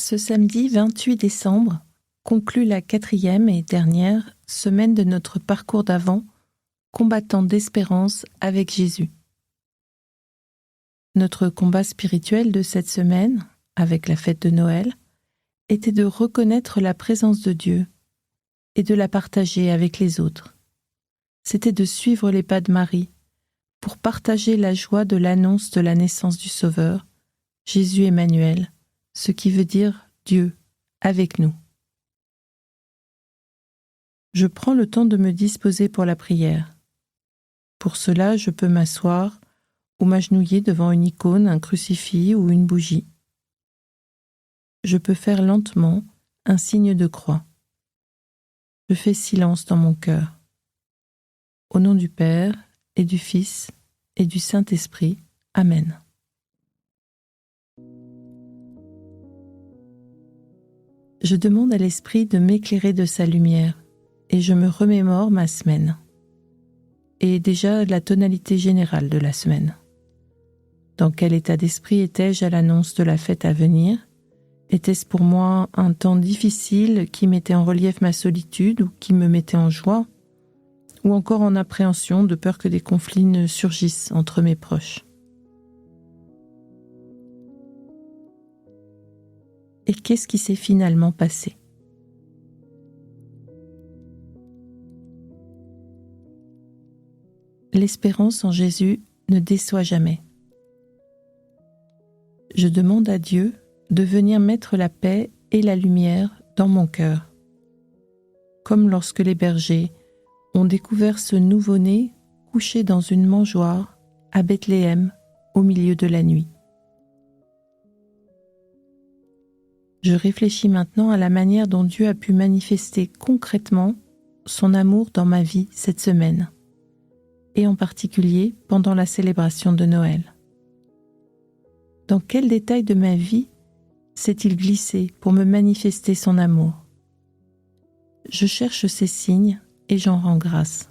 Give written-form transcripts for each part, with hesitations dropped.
Ce samedi 28 décembre conclut la 4e et dernière semaine de notre parcours d'Avent, combattant d'espérance avec Jésus. Notre combat spirituel de cette semaine, avec la fête de Noël, était de reconnaître la présence de Dieu et de la partager avec les autres. C'était de suivre les pas de Marie pour partager la joie de l'annonce de la naissance du Sauveur, Jésus Emmanuel, ce qui veut dire Dieu avec nous. Je prends le temps de me disposer pour la prière. Pour cela, je peux m'asseoir ou m'agenouiller devant une icône, un crucifix ou une bougie. Je peux faire lentement un signe de croix. Je fais silence dans mon cœur. Au nom du Père et du Fils et du Saint-Esprit. Amen. Je demande à l'Esprit de m'éclairer de sa lumière et je me remémore ma semaine. Et déjà la tonalité générale de la semaine. Dans quel état d'esprit étais-je à l'annonce de la fête à venir ? Était-ce pour moi un temps difficile qui mettait en relief ma solitude ou qui me mettait en joie ? Ou encore en appréhension de peur que des conflits ne surgissent entre mes proches ? Et qu'est-ce qui s'est finalement passé ? L'espérance en Jésus ne déçoit jamais. Je demande à Dieu de venir mettre la paix et la lumière dans mon cœur. Comme lorsque les bergers ont découvert ce nouveau-né couché dans une mangeoire à Bethléem au milieu de la nuit. Je réfléchis maintenant à la manière dont Dieu a pu manifester concrètement son amour dans ma vie cette semaine, et en particulier pendant la célébration de Noël. Dans quel détail de ma vie s'est-il glissé pour me manifester son amour ? Je cherche ces signes et j'en rends grâce.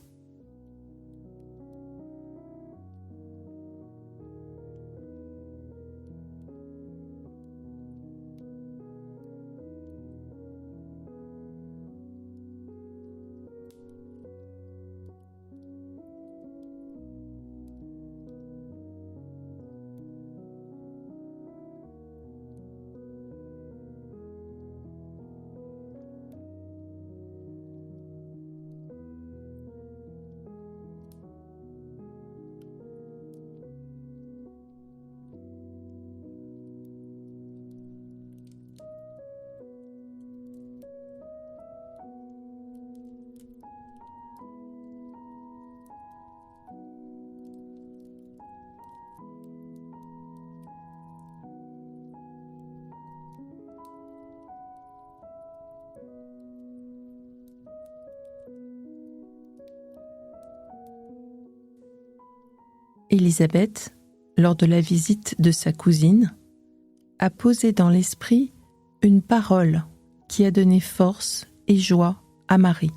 Élisabeth, lors de la visite de sa cousine, a posé dans l'esprit une parole qui a donné force et joie à Marie.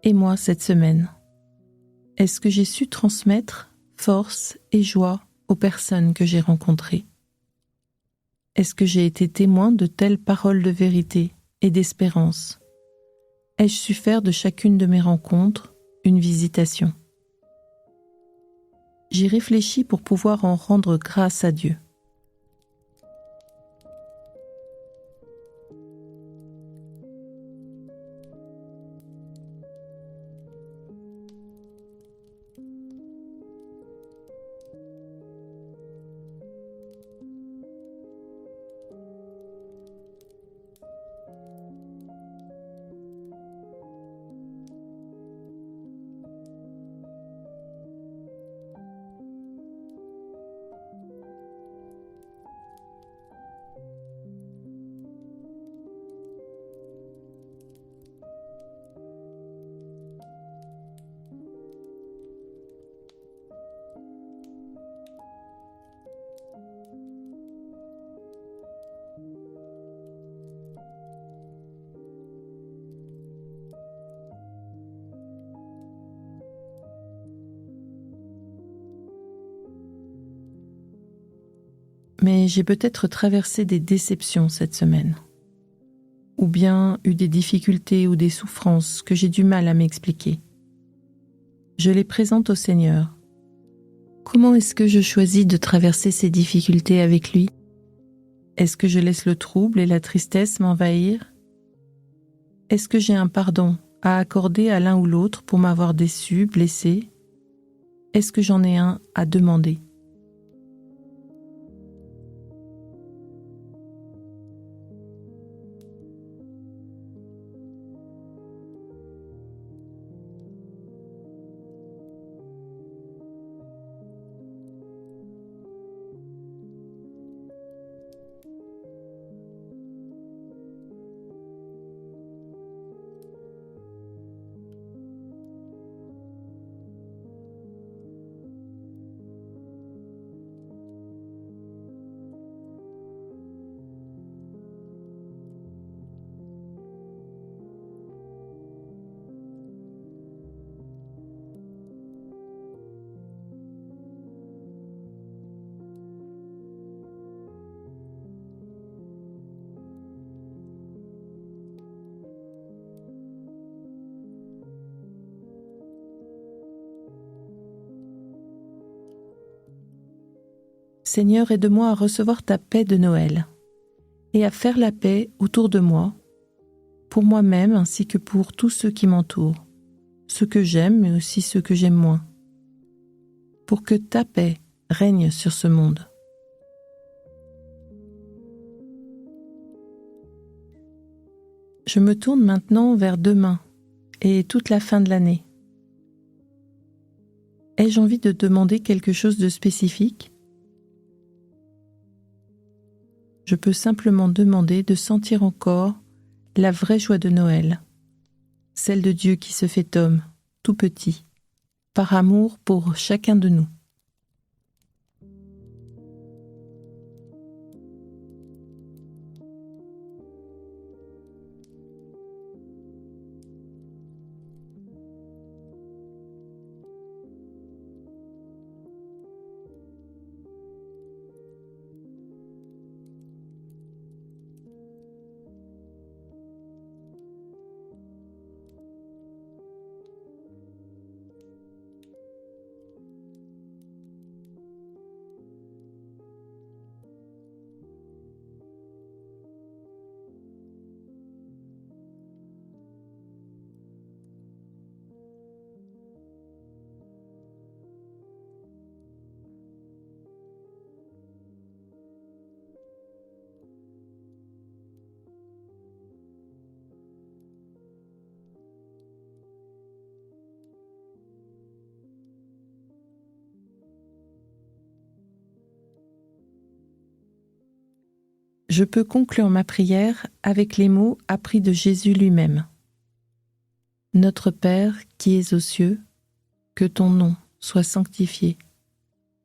Et moi, cette semaine, est-ce que j'ai su transmettre force et joie aux personnes que j'ai rencontrées ? Est-ce que j'ai été témoin de telles paroles de vérité et d'espérance ? Ai-je su faire de chacune de mes rencontres une visitation ? J'y réfléchis pour pouvoir en rendre grâce à Dieu. Mais j'ai peut-être traversé des déceptions cette semaine, ou bien eu des difficultés ou des souffrances que j'ai du mal à m'expliquer. Je les présente au Seigneur. Comment est-ce que je choisis de traverser ces difficultés avec lui ? Est-ce que je laisse le trouble et la tristesse m'envahir ? Est-ce que j'ai un pardon à accorder à l'un ou l'autre pour m'avoir déçu, blessé ? Est-ce que j'en ai un à demander ? Seigneur, aide-moi à recevoir ta paix de Noël et à faire la paix autour de moi, pour moi-même ainsi que pour tous ceux qui m'entourent, ceux que j'aime mais aussi ceux que j'aime moins, pour que ta paix règne sur ce monde. Je me tourne maintenant vers demain et toute la fin de l'année. Ai-je envie de demander quelque chose de spécifique ? Je peux simplement demander de sentir encore la vraie joie de Noël, celle de Dieu qui se fait homme, tout petit, par amour pour chacun de nous. Je peux conclure ma prière avec les mots appris de Jésus lui-même. Notre Père qui es aux cieux, que ton nom soit sanctifié,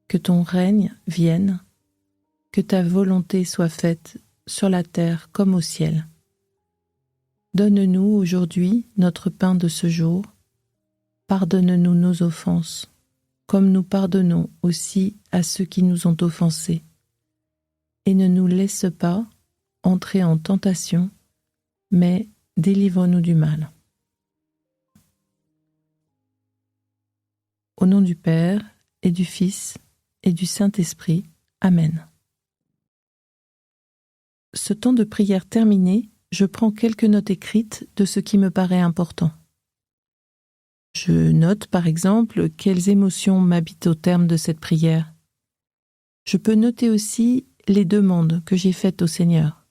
que ton règne vienne, que ta volonté soit faite sur la terre comme au ciel. Donne-nous aujourd'hui notre pain de ce jour. Pardonne-nous nos offenses, comme nous pardonnons aussi à ceux qui nous ont offensés. Et ne nous laisse pas entrer en tentation, mais délivre-nous du mal. Au nom du Père, et du Fils, et du Saint-Esprit. Amen. Ce temps de prière terminé, je prends quelques notes écrites de ce qui me paraît important. Je note, par exemple, quelles émotions m'habitent au terme de cette prière. Je peux noter aussi les demandes que j'ai faites au Seigneur.